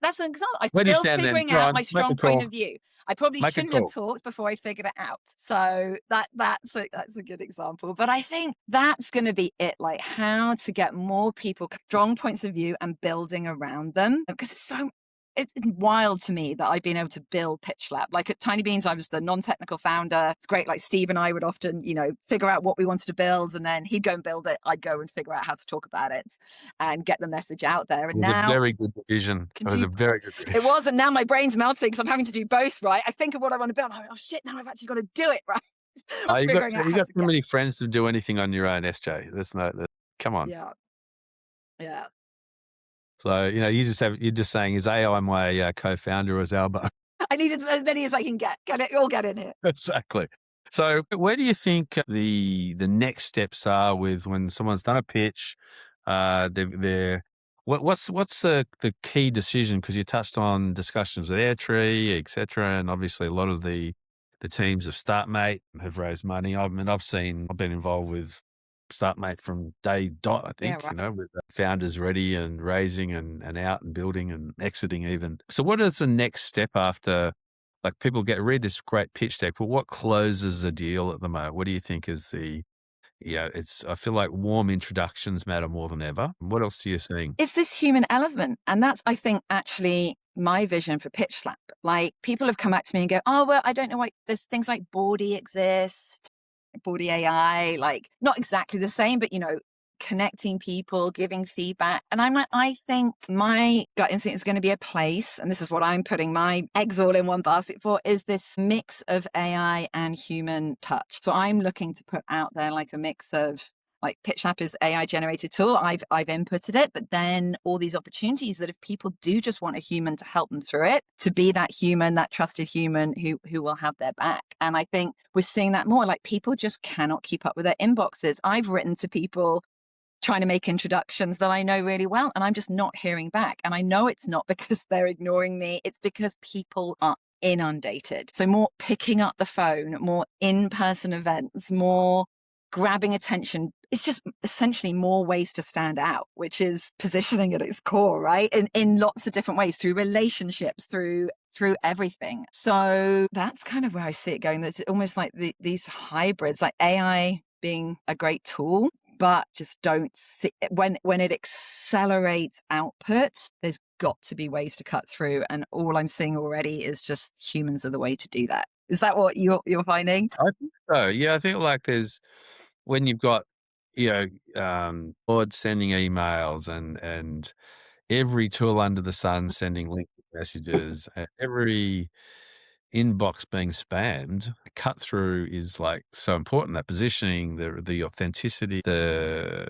That's an example. I'm Where do you still stand then? figuring Go out my on, make a strong point call. of view. I probably Make a shouldn't have call. talked before I figured it out. So that's a good example. But I think that's going to be it. Like how to get more people strong points of view and building around them because it's wild to me that I've been able to build Pitch Lab. Like at Tiny Beans, I was the non-technical founder. It's great. Like Steve and I would often, figure out what we wanted to build, and then he'd go and build it. I'd go and figure out how to talk about it and get the message out there. It And was a now very good division. can It was do a very good division. it was, and now my brain's melting because I'm having to do both. Right? I think of what I want to build. And I'm like, oh shit! Now I've actually got to do it. Right? Oh, Just figuring out you how got to too get. many friends to do anything on your own, SJ. Come on. Yeah, yeah. So, you're just saying, "Is AI my, co-founder or is Albo?" I need as many as I can get. Get it? All get in here. Exactly. So, where do you think the next steps are with when someone's done a pitch? They're what's the key decision? Because you touched on discussions with Airtree, et cetera, and obviously a lot of the teams of StartMate have raised money. I've been involved with StartMate from day dot, I Yeah, think, right. with the founders ready and raising and out and building and exiting even. So what is the next step after, like, people read this great pitch deck, but what closes a deal at the moment? What do you think is I feel like warm introductions matter more than ever. What else are you seeing? It's this human element, and that's I think actually my vision for Pitch Slap. Like people have come back to me and go, "Oh well, I don't know why there's things like Bordy exist." Body AI, like not exactly the same, but connecting people, giving feedback. And I'm like, I think my gut instinct is going to be a place, and this is what I'm putting my eggs all in one basket for, is this mix of AI and human touch. So I'm looking to put out there like a mix of like PitchLab is AI generated tool. I've inputted it, but then all these opportunities that if people do just want a human to help them through it, to be that human, that trusted human who will have their back. And I think we're seeing that more. Like people just cannot keep up with their inboxes. I've written to people trying to make introductions that I know really well, and I'm just not hearing back. And I know it's not because they're ignoring me. It's because people are inundated. So more picking up the phone, more in-person events, more grabbing attention. It's just essentially more ways to stand out, which is positioning at its core, right? In lots of different ways, through relationships, through everything. So that's kind of where I see it going. It's almost like these hybrids, like AI being a great tool, but just don't see when it accelerates output, there's got to be ways to cut through. And all I'm seeing already is just humans are the way to do that. Is that what you're finding? I think so. Yeah, I think like when you've got, board sending emails and every tool under the sun sending link messages, every inbox being spammed, cut through is like so important. That positioning, the authenticity, the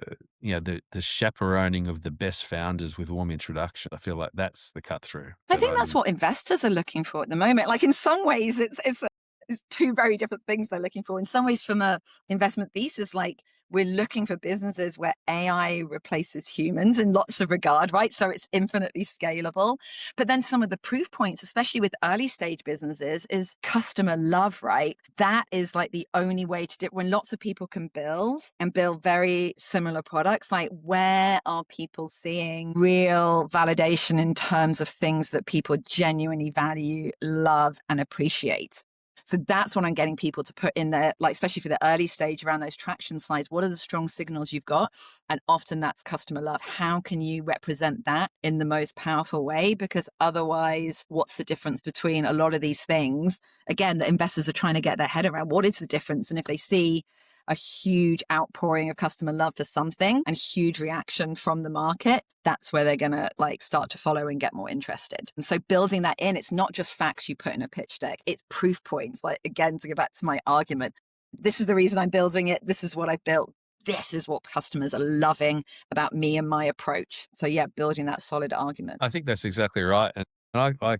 chaperoning of the best founders with warm introduction. I feel like that's the cut through I that think that's what investors are looking for at the moment. Like in some ways, it's two very different things they're looking for. In some ways, from a investment thesis, like we're looking for businesses where AI replaces humans in lots of regard, right? So it's infinitely scalable. But then some of the proof points, especially with early stage businesses, is customer love, right? That is like the only way to do it. When lots of people can build and build very similar products, like where are people seeing real validation in terms of things that people genuinely value, love, and appreciate? So that's what I'm getting people to put in there, like, especially for the early stage around those traction slides. What are the strong signals you've got? And often that's customer love. How can you represent that in the most powerful way? Because otherwise, what's the difference between a lot of these things? Again, the investors are trying to get their head around what is the difference. And if they see a huge outpouring of customer love for something and huge reaction from the market, that's where they're going to like start to follow and get more interested. And so building that in, it's not just facts you put in a pitch deck, it's proof points. Like, again, to go back to my argument, this is the reason I'm building it. This is what I've built. This is what customers are loving about me and my approach. So yeah, building that solid argument. I think that's exactly right. And I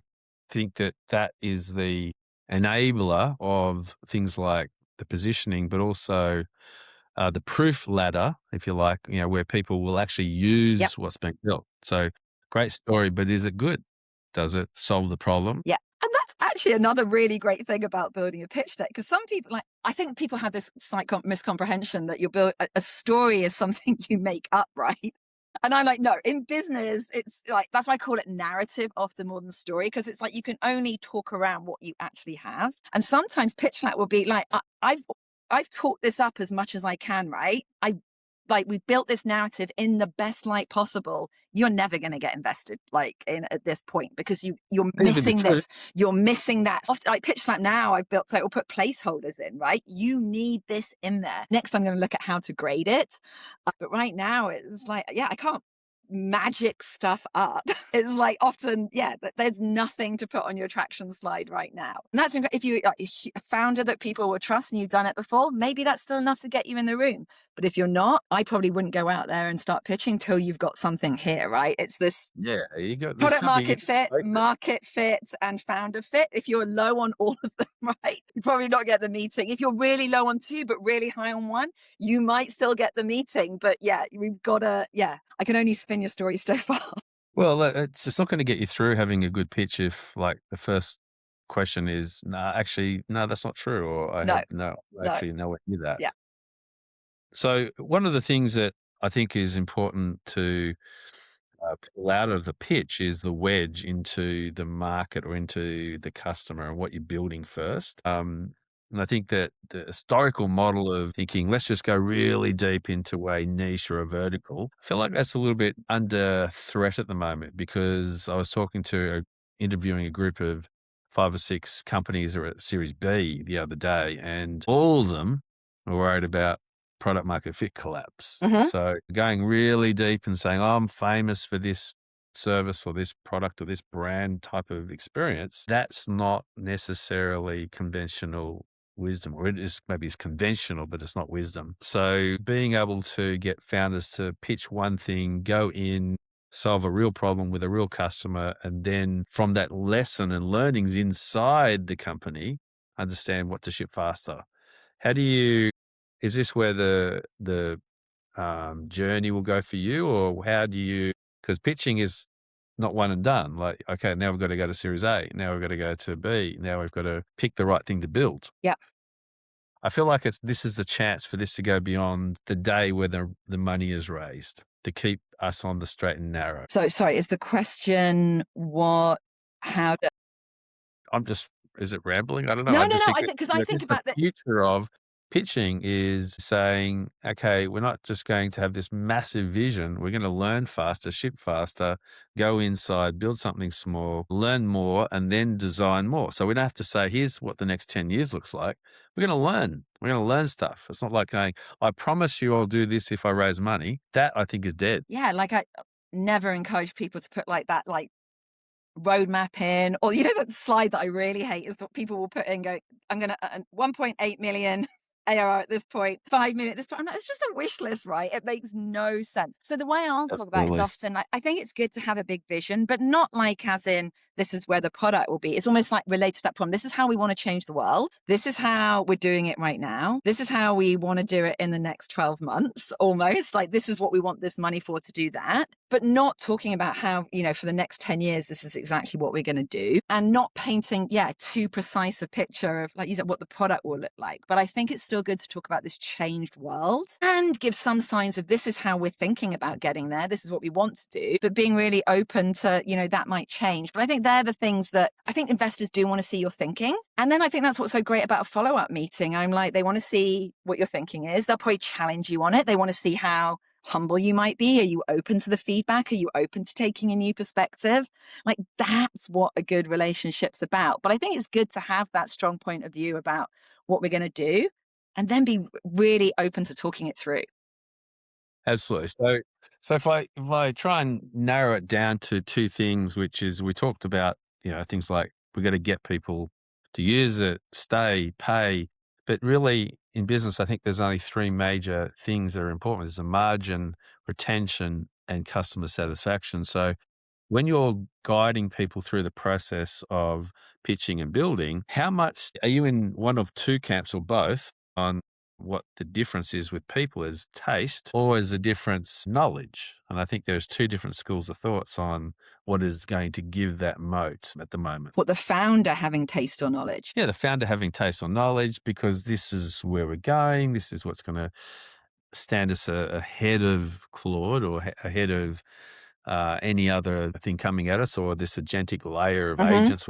think that that is the enabler of things like the positioning, but also the proof ladder, if you like, where people will actually Yep. use what's being built. So great story, but is it good? Does it solve the problem? Yeah. And that's actually another really great thing about building a pitch deck. Because some people, like, I think people have this slight miscomprehension that you build a story is something you make up, right? And I'm like, no, in business, it's like, that's why I call it narrative often more than story, because it's like you can only talk around what you actually have. And sometimes pitch deck will be like, I've talked this up as much as I can, right? We built this narrative in the best light possible. You're never going to get invested like in at this point because you're missing this. You're missing that. Often, like pitch slap now, I've built so it'll put placeholders in, right? You need this in there. Next, I'm going to look at how to grade it. But right now, it's like, yeah, I can't magic stuff up. It's like often, yeah, there's nothing to put on your traction slide right now. And that's if you're a founder that people will trust and you've done it before, maybe that's still enough to get you in the room. But if you're not, I probably wouldn't go out there and start pitching till you've got something here, right? It's this you got product market fit, and founder fit. If you're low on all of them, right, you probably not get the meeting. If you're really low on two, but really high on one, you might still get the meeting. But yeah, we've got to, I can only spin your story so far. Well, it's not going to get you through having a good pitch if like the first question is, no, that's not true. Or I actually nowhere near that. Yeah. So one of the things that I think is important to pull out of the pitch is the wedge into the market or into the customer and what you're building first. And I think that the historical model of thinking, let's just go really deep into a niche or a vertical, I feel like that's a little bit under threat at the moment because I was interviewing a group of 5 or 6 companies that are at Series B the other day, and all of them are worried about product market fit collapse. Mhm. So going really deep and saying, oh, I'm famous for this service or this product or this brand type of experience, that's not necessarily conventional wisdom, or maybe it's conventional, but it's not wisdom. So being able to get founders to pitch one thing, go in, solve a real problem with a real customer, and then from that lesson and learnings inside the company, understand what to ship faster. Is this where the journey will go for you, or how do you? Because pitching is not one and done. Like, okay, now we've got to go to Series A. Now we've got to go to B. Now we've got to pick the right thing to build. Yeah. I feel like this is the chance for this to go beyond the day where the money is raised to keep us on the straight and narrow. So sorry, is the question Is it rambling? I don't know. No, I no, just no. think I think because I think about the future of pitching is saying, okay, we're not just going to have this massive vision. We're going to learn faster, ship faster, go inside, build something small, learn more, and then design more. So we don't have to say, here's what the next 10 years looks like. We're going to learn. We're going to learn stuff. It's not like going, I promise you I'll do this if I raise money. That I think is dead. Yeah, like I never encourage people to put like that, like roadmap in, or the slide that I really hate is what people will put in, go, I'm gonna 1.8 million ARR at this point, 5 million at this point. I'm like, it's just a wish list, right? It makes no sense. So the way I'll talk about it is often like, I think it's good to have a big vision, but not like as in this is where the product will be. It's almost like related to that problem. This is how we want to change the world. This is how we're doing it right now. This is how we want to do it in the next 12 months, almost like this is what we want this money for to do that, but not talking about how, for the next 10 years, this is exactly what we're going to do, and not painting, too precise a picture of, like you said, what the product will look like. But I think it's still good to talk about this changed world and give some signs of this is how we're thinking about getting there. This is what we want to do, but being really open to, that might change. But I think they're the things that I think investors do want to see you're thinking. And then I think that's what's so great about a follow-up meeting. I'm like, they want to see what your thinking is. They'll probably challenge you on it. They want to see how humble you might be. Are you open to the feedback? Are you open to taking a new perspective? Like, that's what a good relationship's about. But I think it's good to have that strong point of view about what we're going to do and then be really open to talking it through. Absolutely. So if I try and narrow it down to two things, which is we talked about, things like we got to get people to use it, stay, pay, but really in business, I think there's only three major things that are important. There's a margin, retention, and customer satisfaction. So when you're guiding people through the process of pitching and building, how much are you in one of two camps or both on what the difference is with people is taste or is the difference knowledge? And I think there's two different schools of thoughts on what is going to give that moat at the moment. What, the founder having taste or knowledge? Yeah, the founder having taste or knowledge because this is where we're going. This is what's going to stand us ahead of Claude or ahead of any other thing coming at us, or this agentic layer of Mm-hmm. agents,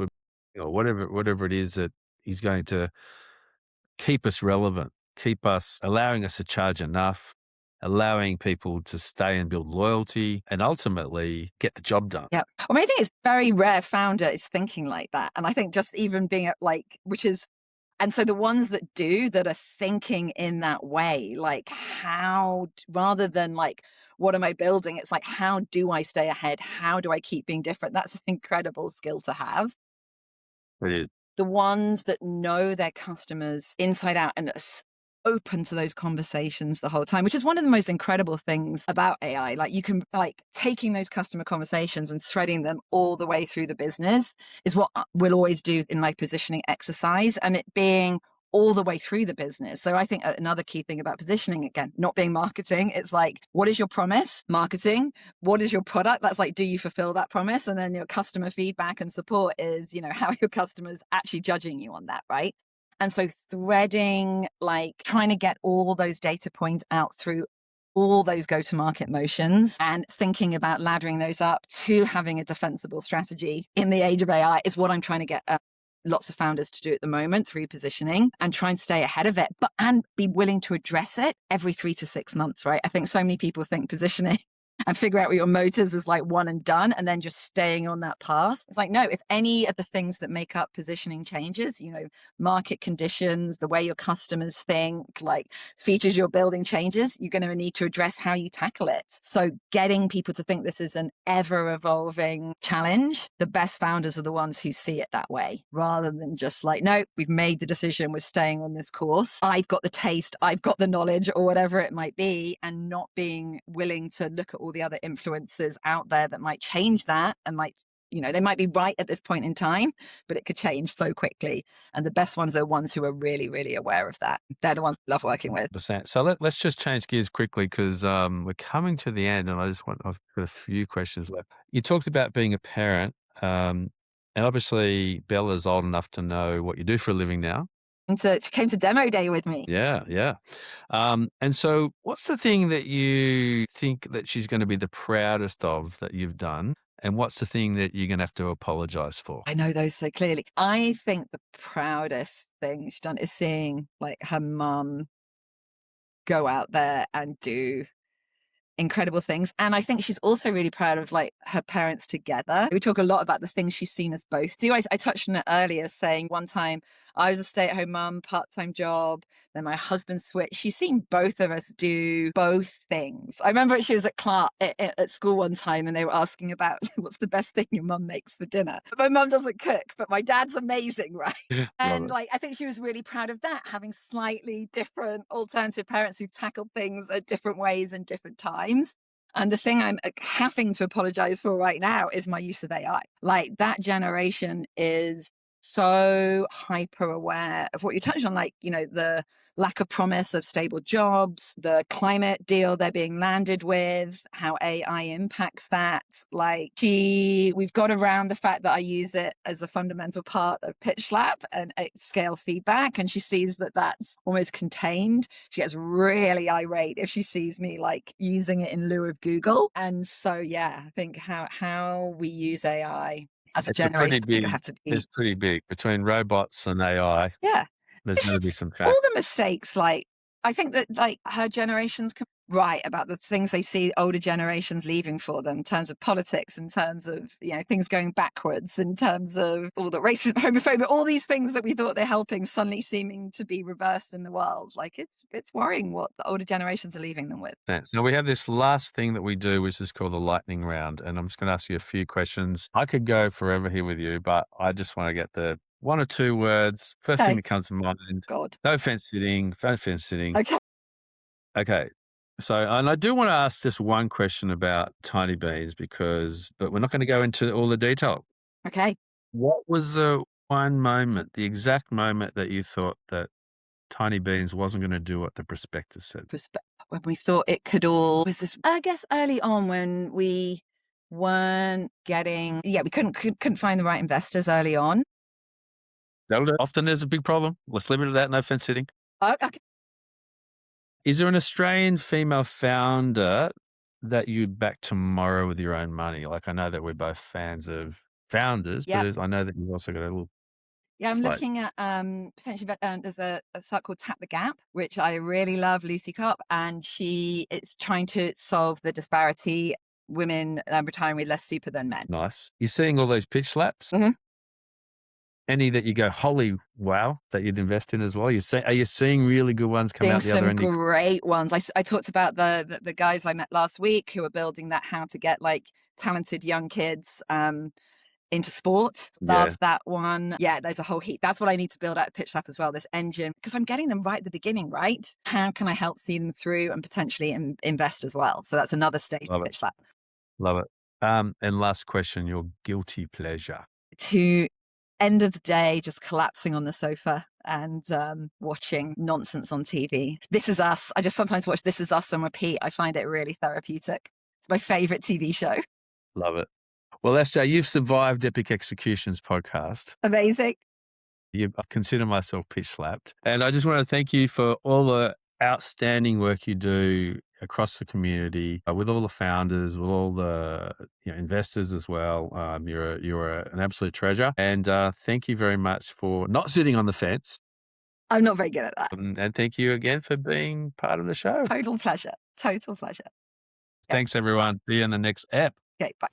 whatever it is that is going to keep us relevant, keep us allowing us to charge enough, allowing people to stay and build loyalty, and ultimately get the job done. Yeah. I mean, I think it's very rare founder is thinking like that. And I think just even being like, which is, and so the ones that do that are thinking in that way, like rather than like, what am I building? It's like, how do I stay ahead? How do I keep being different? That's an incredible skill to have. It is. The ones that know their customers inside out and open to those conversations the whole time, which is one of the most incredible things about AI. Like, you can like taking those customer conversations and threading them all the way through the business is what we'll always do in my positioning exercise, and it being all the way through the business. So I think another key thing about positioning, again, not being marketing, it's like, what is your promise? Marketing. What is your product? That's like, do you fulfill that promise? And then your customer feedback and support is, how are your customers actually judging you on that, right? And so threading, like trying to get all those data points out through all those go-to-market motions and thinking about laddering those up to having a defensible strategy in the age of AI is what I'm trying to get lots of founders to do at the moment through positioning and try and stay ahead of it, and be willing to address it every 3 to 6 months, right? I think so many people think positioning and figure out what your motives is like one and done, and then just staying on that path. It's like, no, if any of the things that make up positioning changes, market conditions, the way your customers think, like features you're building changes, you're going to need to address how you tackle it. So getting people to think this is an ever evolving challenge, the best founders are the ones who see it that way, rather than just like, no, we've made the decision, we're staying on this course. I've got the taste, I've got the knowledge, or whatever it might be, and not being willing to look at all the other influences out there that might change that and they might be right at this point in time, but it could change so quickly. And the best ones are the ones who are really, really aware of that. They're the ones I love working with. So let's just change gears quickly because we're coming to the end, and I've got a few questions left. You talked about being a parent, and obviously Bella's old enough to know what you do for a living now. She came to demo day with me. Yeah, yeah. And so what's the thing that you think that she's going to be the proudest of that you've done? And what's the thing that you're going to have to apologize for? I know those so clearly. I think the proudest thing she's done is seeing like her mum go out there and do incredible things. And I think she's also really proud of like her parents together. We talk a lot about the things she's seen us both do. I touched on it earlier, saying one time I was a stay-at-home mum, part-time job, then my husband switched. She's seen both of us do both things. I remember she was at school one time and they were asking about what's the best thing your mum makes for dinner. But my mum doesn't cook, but my dad's amazing, right? Love And it. like, I think she was really proud of that, having slightly different alternative parents who've tackled things at different ways and different times. And the thing I'm having to apologize for right now is my use of AI. Like, that generation is so hyper aware of what you touched on, like, the lack of promise of stable jobs, the climate deal they're being landed with, how AI impacts that. Like, we've got around the fact that I use it as a fundamental part of pitch slap and scale feedback. And she sees that that's almost contained. She gets really irate if she sees me like using it in lieu of Google. And so, yeah, I think how we use AI as a It's a pretty generation, we're gonna big have to it's be pretty big. Between robots and AI, yeah. there's It's gonna be just some all fact. the mistakes, like, I think that, like, her generations can right about the things they see older generations leaving for them in terms of politics, in terms of, things going backwards, in terms of all the racism, homophobia, all these things that we thought they're helping suddenly seeming to be reversed in the world. Like, it's worrying what the older generations are leaving them with. Thanks. Now we have this last thing that we do, which is called the lightning round, and I'm just gonna ask you a few questions. I could go forever here with you, but I just wanna get the 1 or 2 words. First thing Okay. that comes to mind, God. no fence sitting, no fence sitting. Okay. Okay. So, and I do wanna ask just one question about tiny beans but we're not gonna go into all the detail. Okay. What was the one moment, the exact moment that you thought that tiny beans wasn't gonna do what the prospectus said? When we thought it could all was this, I guess, early on when we weren't getting, we couldn't find the right investors early on. That'll do. Often there's a big problem. Let's leave it at that, no fence sitting. Okay. Is there an Australian female founder that you'd back tomorrow with your own money? Like, I know that we're both fans of founders, but Yep. I know that you've also got a little Yeah, I'm slight looking at potentially. There's a site called Tap the Gap, which I really love, Lucy Kopp, and it's trying to solve the disparity women retiring with less super than men. nice. You're seeing all those pitch slaps? Mhm. Any that you go, holy wow, that you'd invest in as well? Are you seeing really good ones come Seeing out the other some end? great ones. I talked about the guys I met last week who are building that, how to get like talented young kids into sport. Yeah, Love that one. Yeah, there's a whole heap. That's what I need to build out at Pitch Lab as well, this engine, because I'm getting them right at the beginning, right? How can I help see them through and potentially invest as well? So that's another stage love of it, Pitch Lab. love it. And last question, your guilty pleasure. To end of the day, just collapsing on the sofa and watching nonsense on TV. This Is Us. I just sometimes watch This Is Us on repeat. I find it really therapeutic. It's my favorite TV show. Love it. Well, SJ, you've survived Epic Executions podcast. Amazing. I consider myself pitch slapped. And I just want to thank you for all the outstanding work you do across the community with all the founders, with all the investors as well. You're an absolute treasure. And thank you very much for not sitting on the fence. I'm not very good at that. And thank you again for being part of the show. Total pleasure. Total pleasure. Okay. Thanks, everyone. See you in the next ep. Okay. Bye.